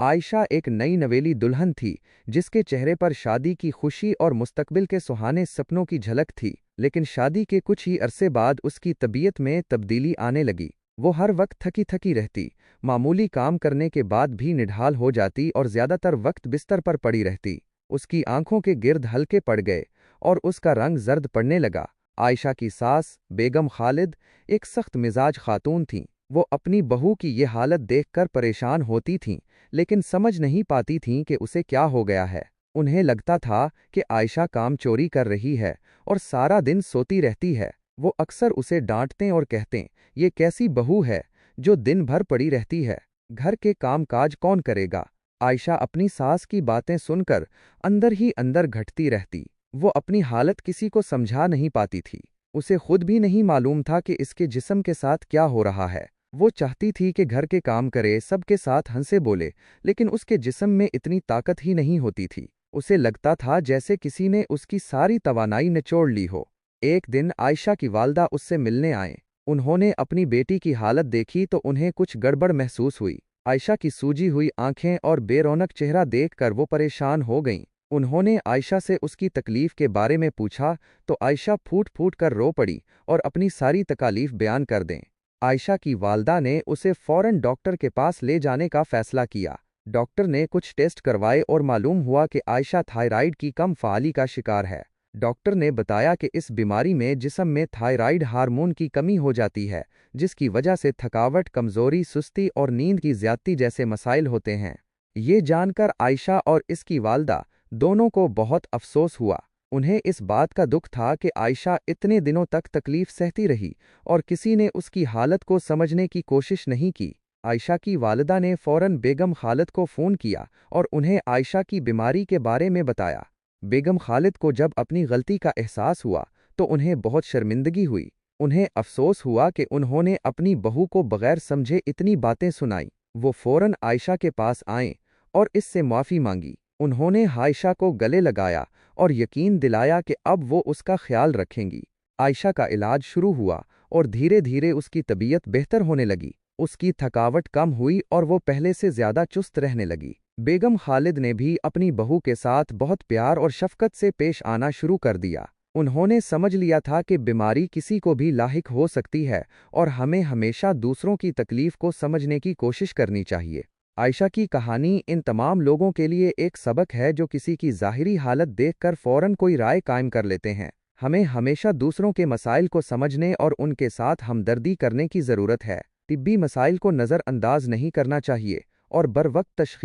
आयशा एक नई नवेली दुल्हन थी, जिसके चेहरे पर शादी की खुशी और मुस्तकबिल के सुहाने सपनों की झलक थी। लेकिन शादी के कुछ ही अरसे बाद उसकी तबीयत में तब्दीली आने लगी। वो हर वक्त थकी थकी रहती, मामूली काम करने के बाद भी निढाल हो जाती और ज्यादातर वक्त बिस्तर पर पड़ी रहती। उसकी आंखों के गिर्द हल्के पड़ गए और उसका रंग जर्द पड़ने लगा। आयशा की सास बेगम खालिद एक सख्त मिजाज खातून थीं। वो अपनी बहू की ये हालत देखकर परेशान होती थीं, लेकिन समझ नहीं पाती थीं कि उसे क्या हो गया है। उन्हें लगता था कि आयशा काम चोरी कर रही है और सारा दिन सोती रहती है। वो अक्सर उसे डांटते और कहते, ये कैसी बहू है जो दिन भर पड़ी रहती है, घर के काम काज कौन करेगा। आयशा अपनी सास की बातें सुनकर अंदर ही अंदर घटती रहती। वो अपनी हालत किसी को समझा नहीं पाती थी। उसे खुद भी नहीं मालूम था कि इसके जिस्म के साथ क्या हो रहा है। वो चाहती थी कि घर के काम करे, सबके साथ हंसे बोले, लेकिन उसके जिस्म में इतनी ताकत ही नहीं होती थी। उसे लगता था जैसे किसी ने उसकी सारी तवानाई निचोड़ ली हो। एक दिन आयशा की वालदा उससे मिलने आए। उन्होंने अपनी बेटी की हालत देखी तो उन्हें कुछ गड़बड़ महसूस हुई। आयशा की सूजी हुई आंखें और बेरौनक चेहरा देखकर वो परेशान हो गईं। उन्होंने आयशा से उसकी तकलीफ के बारे में पूछा तो आयशा फूट फूट कर रो पड़ी और अपनी सारी तकालीफ बयान कर दें। आयशा की वालदा ने उसे फौरन डॉक्टर के पास ले जाने का फैसला किया। डॉक्टर ने कुछ टेस्ट करवाए और मालूम हुआ कि आयशा थायराइड की कम फ़ाली का शिकार है। डॉक्टर ने बताया कि इस बीमारी में जिस्म में थायराइड हार्मोन की कमी हो जाती है, जिसकी वजह से थकावट, कमज़ोरी, सुस्ती और नींद की ज़्यादती जैसे मसाइल होते हैं। ये जानकर आयशा और इसकी वालदा दोनों को बहुत अफसोस हुआ। उन्हें इस बात का दुख था कि आयशा इतने दिनों तक तकलीफ सहती रही और किसी ने उसकी हालत को समझने की कोशिश नहीं की। आयशा की वालिदा ने फौरन बेगम खालिद को फ़ोन किया और उन्हें आयशा की बीमारी के बारे में बताया। बेगम खालिद को जब अपनी गलती का एहसास हुआ तो उन्हें बहुत शर्मिंदगी हुई। उन्हें अफसोस हुआ कि उन्होंने अपनी बहू को बगैर समझे इतनी बातें सुनाई। वो फौरन आयशा के पास आए और इससे माफ़ी मांगी। उन्होंने आयशा को गले लगाया और यकीन दिलाया कि अब वो उसका ख्याल रखेंगी। आयशा का इलाज शुरू हुआ और धीरे धीरे उसकी तबीयत बेहतर होने लगी। उसकी थकावट कम हुई और वो पहले से ज़्यादा चुस्त रहने लगी। बेगम खालिद ने भी अपनी बहू के साथ बहुत प्यार और शफ़क़त से पेश आना शुरू कर दिया। उन्होंने समझ लिया था कि बीमारी किसी को भी लाहिक हो सकती है और हमें हमेशा दूसरों की तकलीफ़ को समझने की कोशिश करनी चाहिए। आयशा की कहानी इन तमाम लोगों के लिए एक सबक है जो किसी की ज़ाहिरी हालत देखकर फ़ौरन कोई राय कायम कर लेते हैं। हमें हमेशा दूसरों के मसाइल को समझने और उनके साथ हमदर्दी करने की ज़रूरत है। तिब्बी मसाइल को नज़रअंदाज नहीं करना चाहिए और बर वक्त तशख़ीस